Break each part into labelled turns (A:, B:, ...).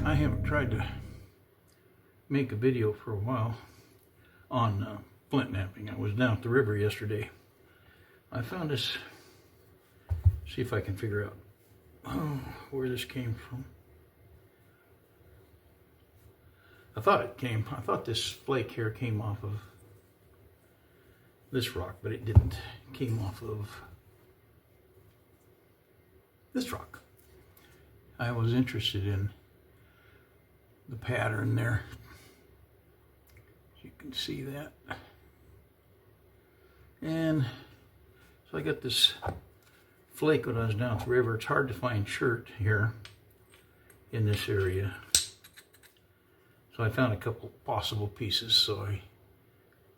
A: I haven't tried to make a video for a while on flint knapping. I was down at the river yesterday. I found this, see if I can figure out where this came from. I thought this flake here came off of this rock, but it didn't. It came off of this rock. I was interested in the pattern there. You can see that. And so I got this flake when I was down at the river. It's hard to find chert here in this area. So I found a couple possible pieces, so I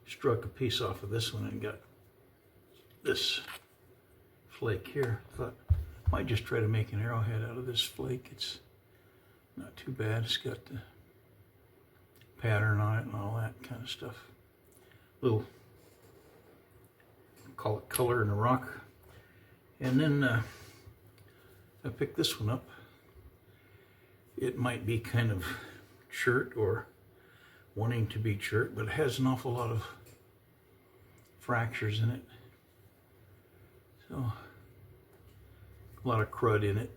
A: struck a piece off of this one and got this flake here. Thought I might just try to make an arrowhead out of this flake. It's not too bad. It's got the pattern on it and all that kind of stuff. Little, call it color in the rock. And then I picked this one up. It might be kind of chert or wanting to be chert, but it has an awful lot of fractures in it. So a lot of crud in it.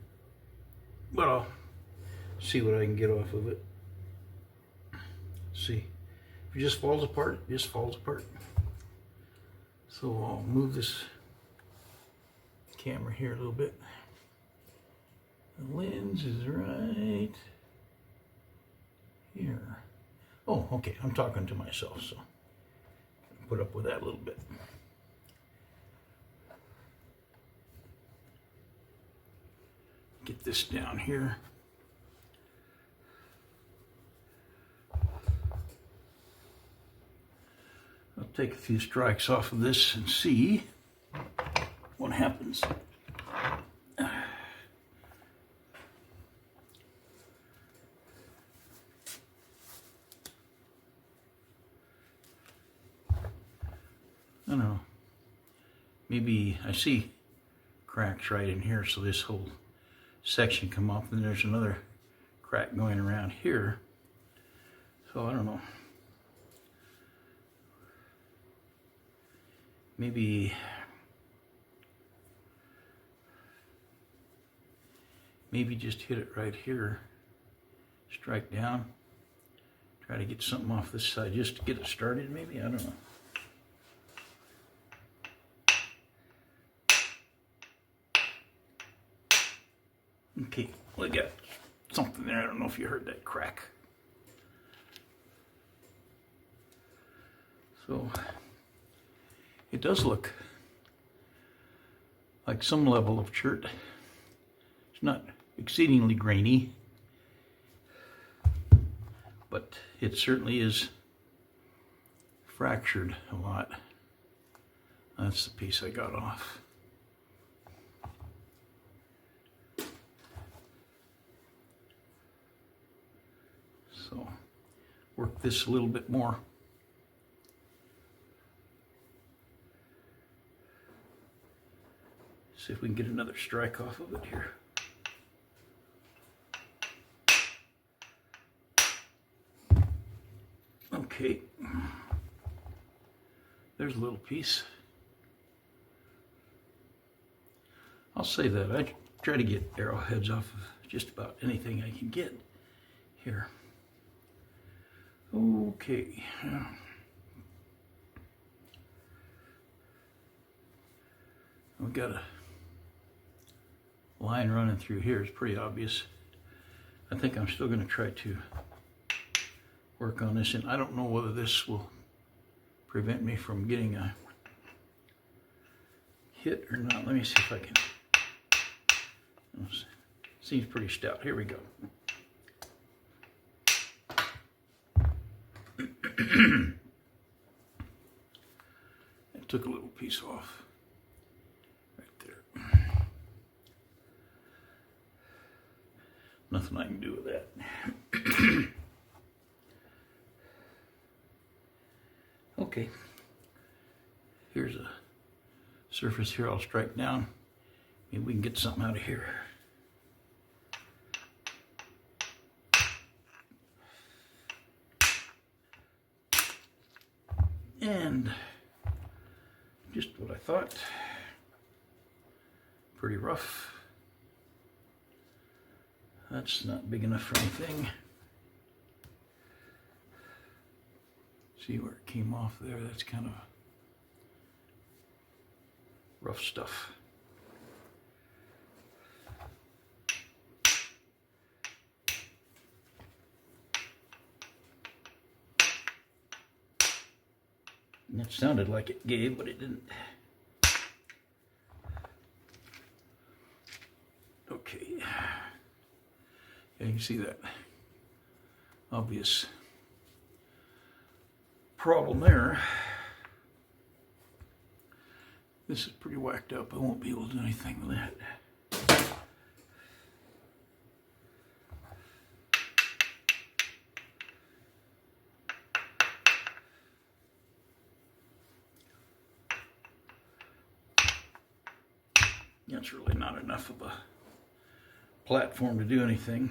A: But I'll see what I can get off of it. See, if it just falls apart, it just falls apart. So I'll move this camera here a little bit. The lens is right here. Oh, okay, I'm talking to myself, so put up with that a little bit. Get this down here. I'll take a few strikes off of this and see what happens. I don't know. Maybe I see cracks right in here, so this whole section come off, and there's another crack going around here. So I don't know. Maybe just hit it right here, strike down, try to get something off this side just to get it started maybe, I don't know. Okay, well, I got something there. I don't know if you heard that crack. So it does look like some level of chert. It's not exceedingly grainy, but it certainly is fractured a lot. That's the piece I got off. So work this a little bit more. See if we can get another strike off of it here. Okay, there's a little piece. I'll say that I try to get arrowheads off of just about anything I can get here. Okay. We've got a line running through here. It's pretty obvious. I think I'm still going to try to work on this, and I don't know whether this will prevent me from getting a hit or not. Let me see if I can. Seems pretty stout. Here we go. I took a little piece off right there. Nothing I can do with that. Okay, here's a surface here I'll strike down. Maybe we can get something out of here. And just what I thought. Pretty rough. That's not big enough for anything. See where it came off there? That's kind of rough stuff. And it sounded like it gave, but it didn't. Okay. Yeah, you can see that obvious problem there. This is pretty whacked up. I won't be able to do anything with that. That's really not enough of a platform to do anything.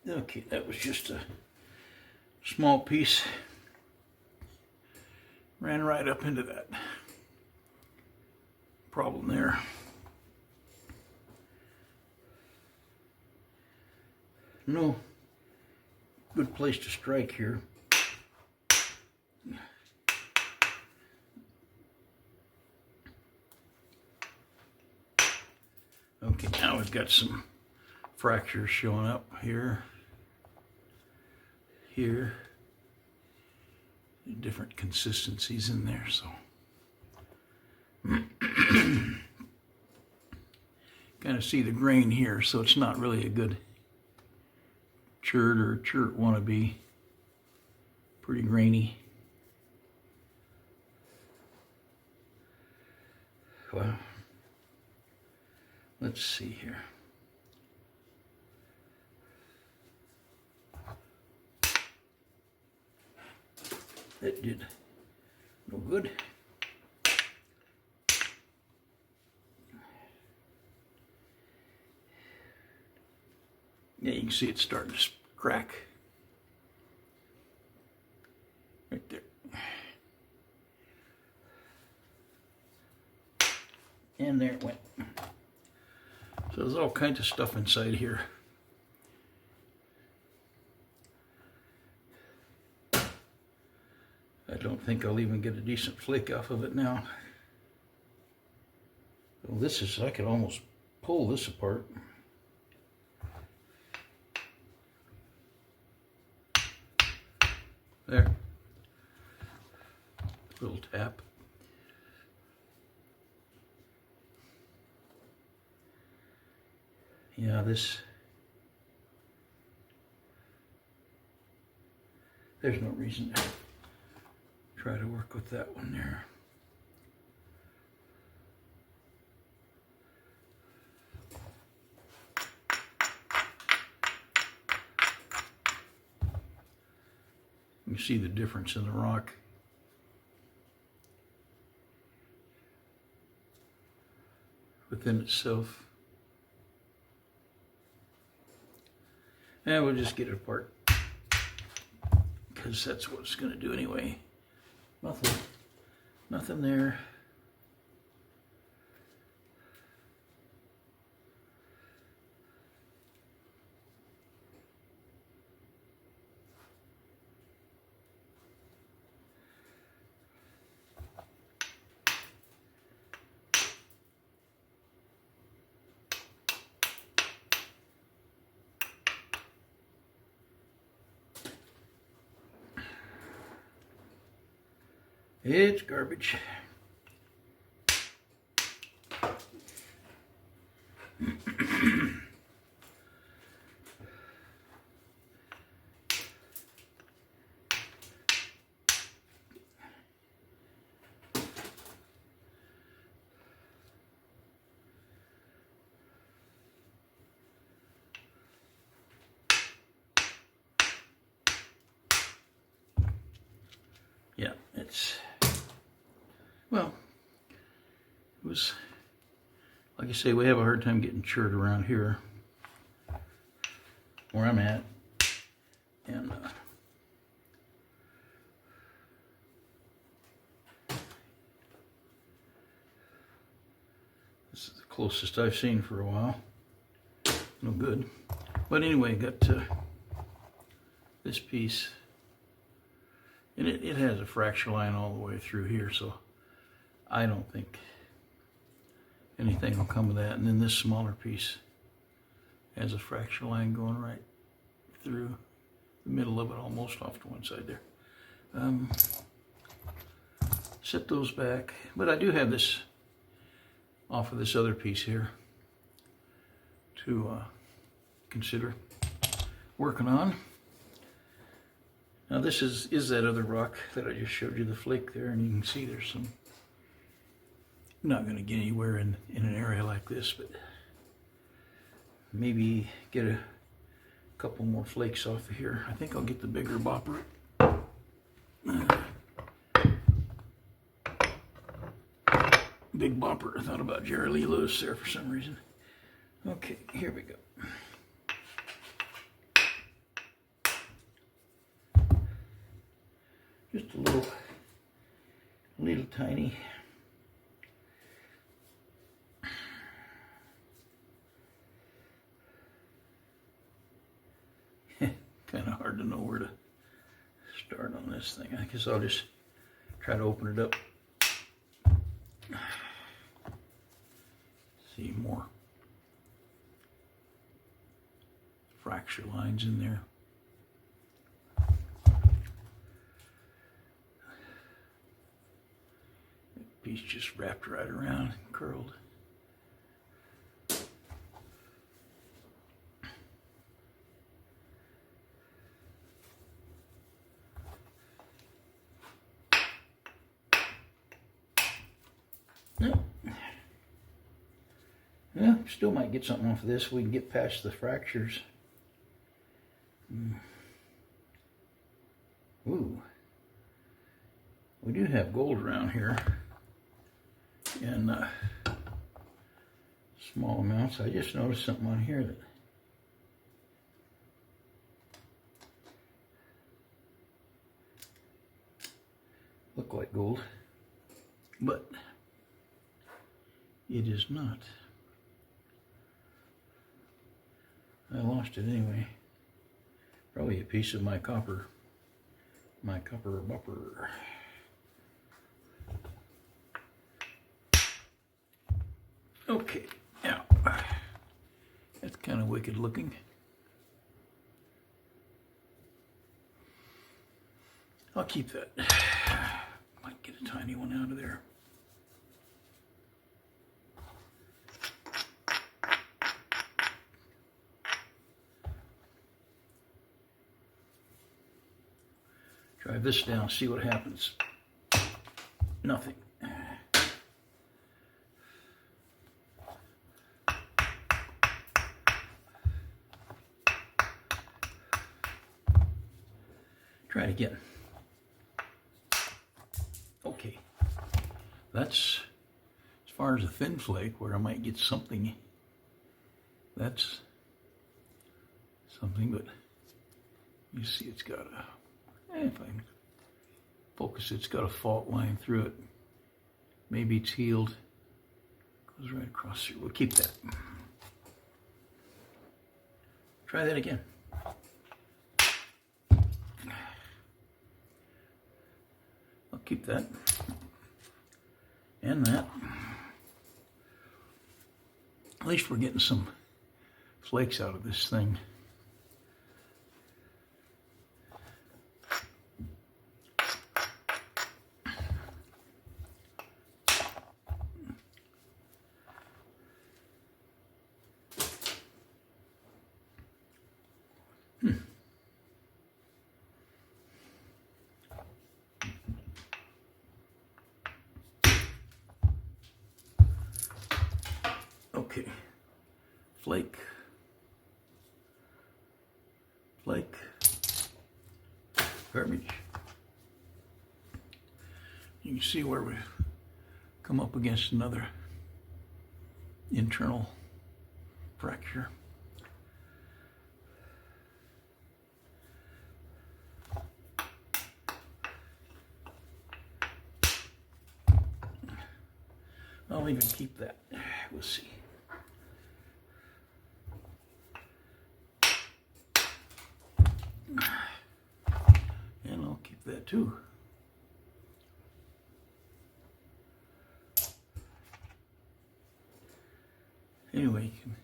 A: Okay, that was just a small piece. Ran right up into that problem there. No good place to strike here. Okay, now we've got some fractures showing up here. Here, different consistencies in there, so kind of see the grain here, so it's not really a good chert or chert wannabe. Pretty grainy. Well, let's see here. That did no good. Yeah, you can see it's starting to crack. Right there. And there it went. So there's all kinds of stuff inside here. I don't think I'll even get a decent flake off of it now. Well, this is, I could almost pull this apart. There. Little tap. Yeah, this, there's no reason to try to work with that one there. You see the difference in the rock. Within itself. And we'll just get it apart, because that's what it's going to do anyway. Nothing there. It's garbage. that's, well, it was, like I say, we have a hard time getting chert around here where I'm at. And this is the closest I've seen for a while. No good. But anyway, got this piece. And it has a fracture line all the way through here, so I don't think anything will come of that. And then this smaller piece has a fracture line going right through the middle of it, almost off to one side there. Set those back, but I do have this off of this other piece here to consider working on. Now this is that other rock that I just showed you, the flake there, and you can see there's some, I'm not going to get anywhere in an area like this, but maybe get a couple more flakes off of here. I think I'll get the bigger bopper. Big bopper. I thought about Jerry Lee Lewis there for some reason. Okay, here we go. Just a little tiny. Kind of hard to know where to start on this thing. I guess I'll just try to open it up. See more fracture lines in there. That piece just wrapped right around and curled. Yeah, still might get something off of this. We can get past the fractures. Ooh. We do have gold around here in small amounts. I just noticed something on here that looked like gold, but it is not. I lost it anyway. Probably a piece of my copper bopper. Okay, now that's kind of wicked looking. I'll keep that. Might get a tiny one out of there. Drive this down, see what happens. Nothing. Try it again. Okay. That's as far as a thin flake where I might get something. That's something, but you see it's got a, if I can focus, it's got a fault line through it. Maybe it's healed. Goes right across here. We'll keep that. Try that again. I'll keep that. And that. At least we're getting some flakes out of this thing. Okay, flake, garbage. You can see where we've come up against another internal fracture. I'll even keep that. We'll see. And I'll keep that too. Anyway, you can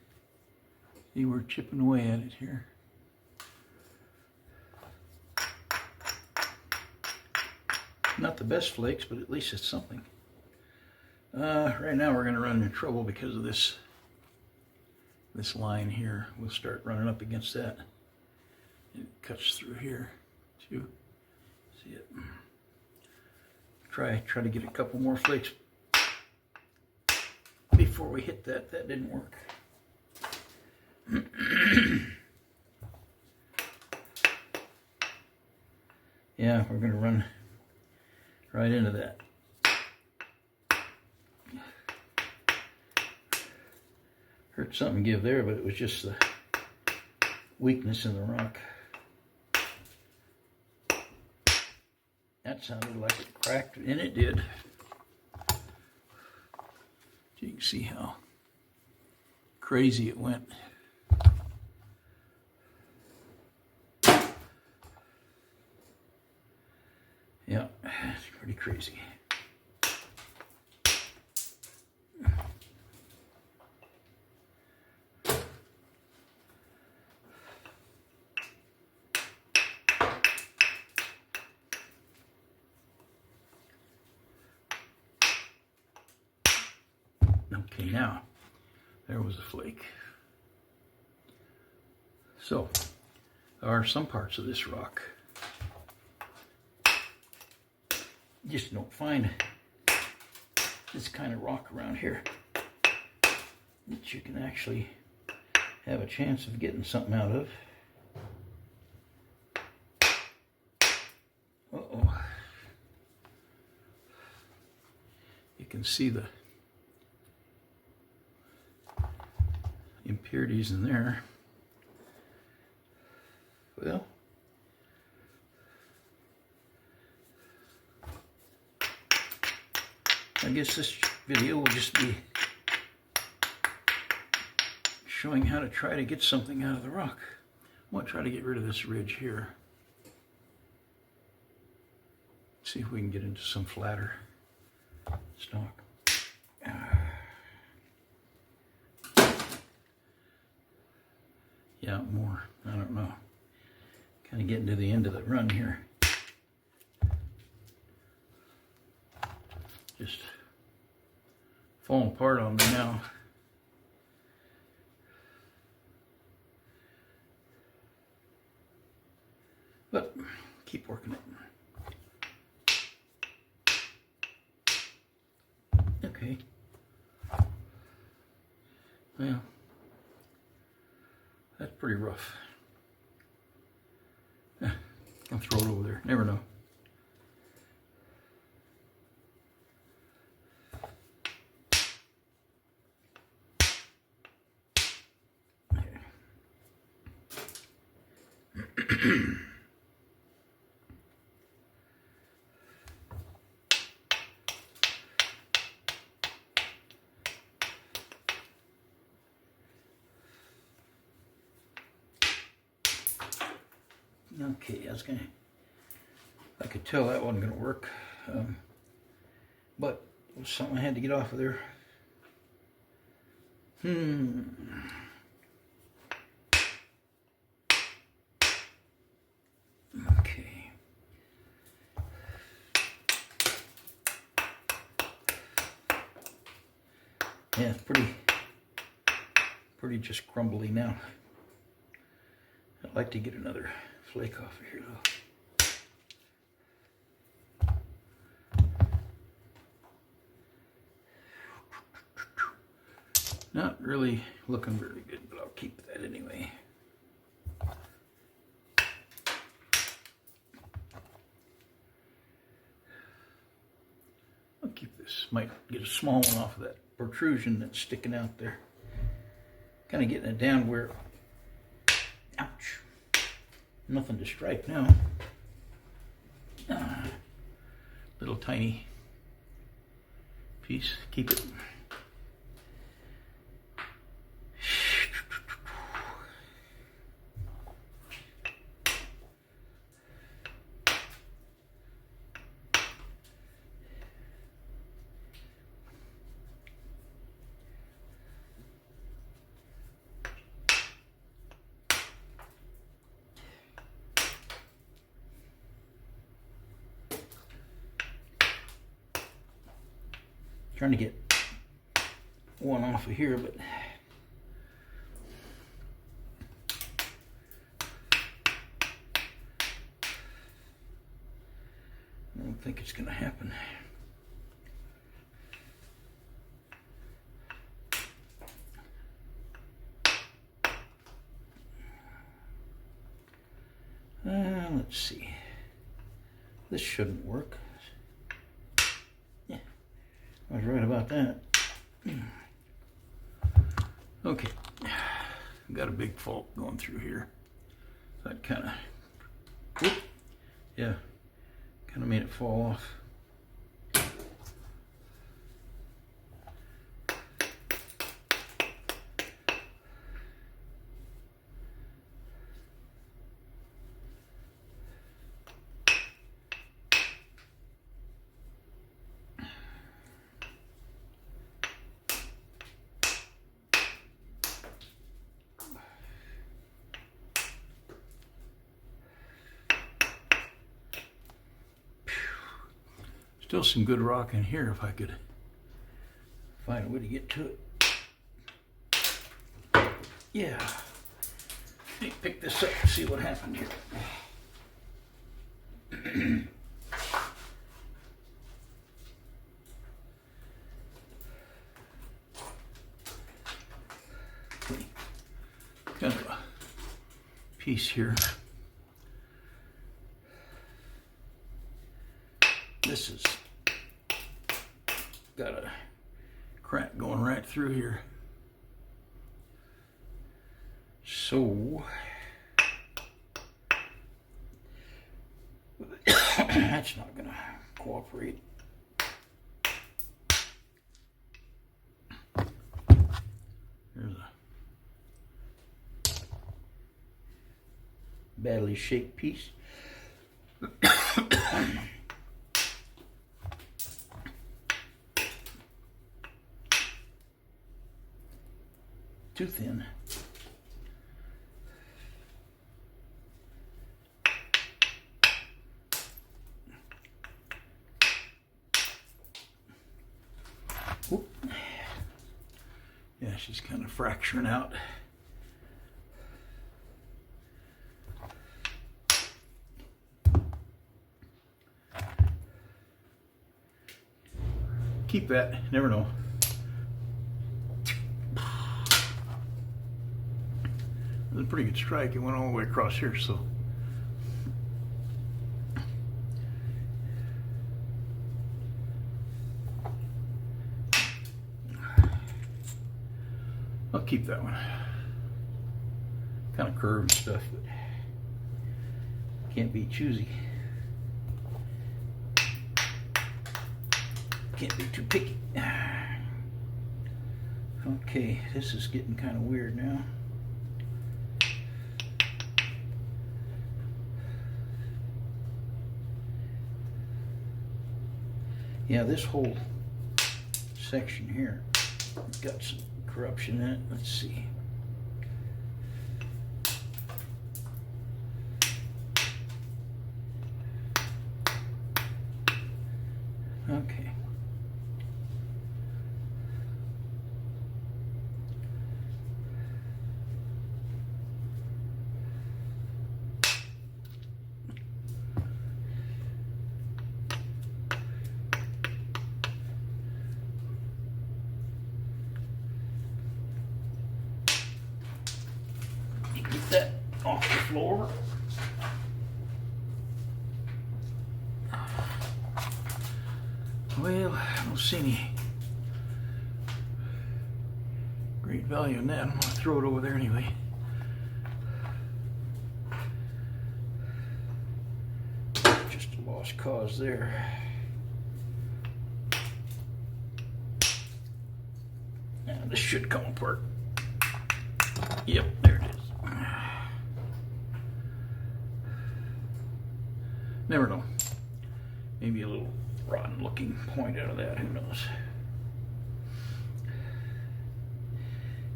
A: see we're chipping away at it here. Not the best flakes, but at least it's something. Right now we're going to run into trouble because of this line here. We'll start running up against that. It cuts through here too. See it? Try to get a couple more flakes before we hit that. That didn't work. Yeah, we're going to run right into that. Heard something give there, but it was just the weakness in the rock. That sounded like it cracked, and it did. You can see how crazy it went. Yeah, it's pretty crazy. Okay, now, there was a flake. So, there are some parts of this rock you just don't find this kind of rock around here that you can actually have a chance of getting something out of. Uh-oh. You can see the impurities in there. Well, I guess this video will just be showing how to try to get something out of the rock. I'm going to try to get rid of this ridge here. See if we can get into some flatter stock. Yeah, more. I don't know. Kind of getting to the end of the run here. Just falling apart on me now. But keep working it. Okay. Well, that's pretty rough. I'll throw it over there. Never know. Okay, I could tell that wasn't gonna work, but it was something I had to get off of there. Okay. Yeah, it's pretty just crumbly now. I'd like to get another flake off of here though. Not really looking very good, but I'll keep that anyway. keep this. Might get a small one off of that protrusion that's sticking out there. Kind of getting it down where, ouch, nothing to strike now. Little tiny piece, keep it. Trying to get one off of here, but I don't think it's going to happen. Let's see. This shouldn't work. I was right about that. Okay, got a big fault going through here. That kind of, yeah, kind of made it fall off. Still some good rock in here if I could find a way to get to it. Yeah. Let me pick this up and see what happened here. Kind of a piece here. This has got a crack going right through here. So that's not going to cooperate. There's a badly shaped piece. Too thin. Whoop. Yeah, she's kind of fracturing out. Keep that, never know. It was a pretty good strike. It went all the way across here, so. I'll keep that one. Kind of curved stuff, but can't be choosy. Can't be too picky. Okay, this is getting kind of weird now. Yeah, this whole section here got some corruption in it. Let's see. Okay. Get that off the floor. Well, I don't see any great value in that. I'm going to throw it over there anyway. Just a lost cause there. And this should come apart. Yep, there it is. Never know. Maybe a little rotten looking point out of that, who knows.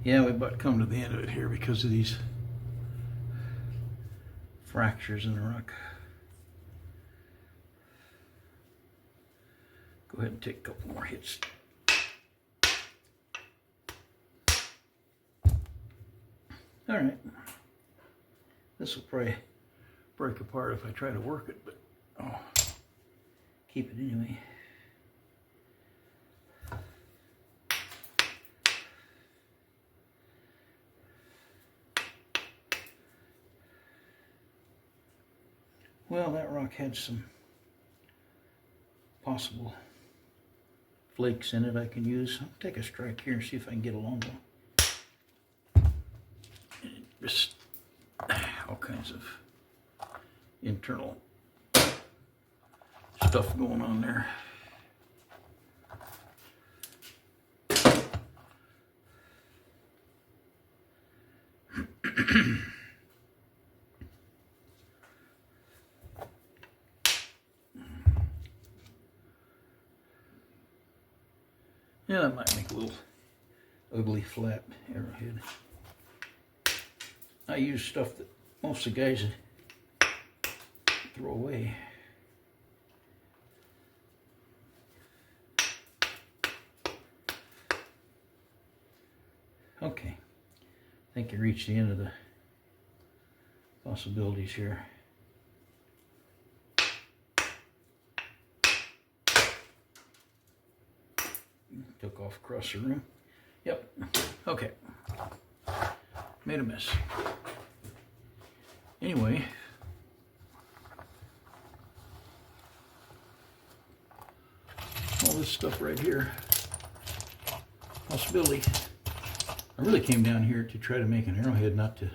A: Yeah, we about come to the end of it here because of these fractures in the rock. Go ahead and take a couple more hits. All right. This will probably break apart if I try to work it, but I'll keep it anyway. Well, that rock had some possible flakes in it I can use. I'll take a strike here and see if I can get a long one. Just all kinds of internal stuff going on there. Yeah, that might make a little ugly flat arrowhead. I use stuff that most of the guys throw away. Okay, I think I reached the end of the possibilities here. Took off across the room. Yep, okay. Made a mess. Anyway, all this stuff right here, possibility. I really came down here to try to make an arrowhead, not to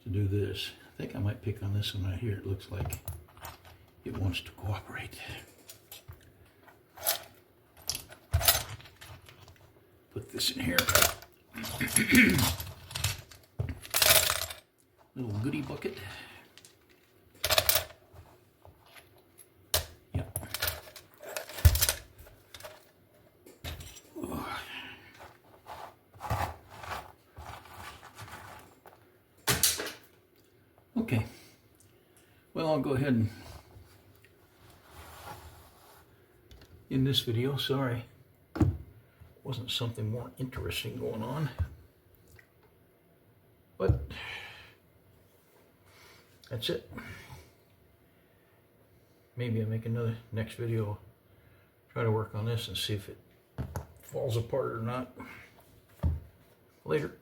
A: do this. I think I might pick on this one right here. It looks like it wants to cooperate. Put this in here. Little goodie bucket. Yep. Okay. Well, I'll go ahead and end this video. Sorry. Wasn't something more interesting going on. But that's it. Maybe I'll make another next video, try to work on this and see if it falls apart or not. Later.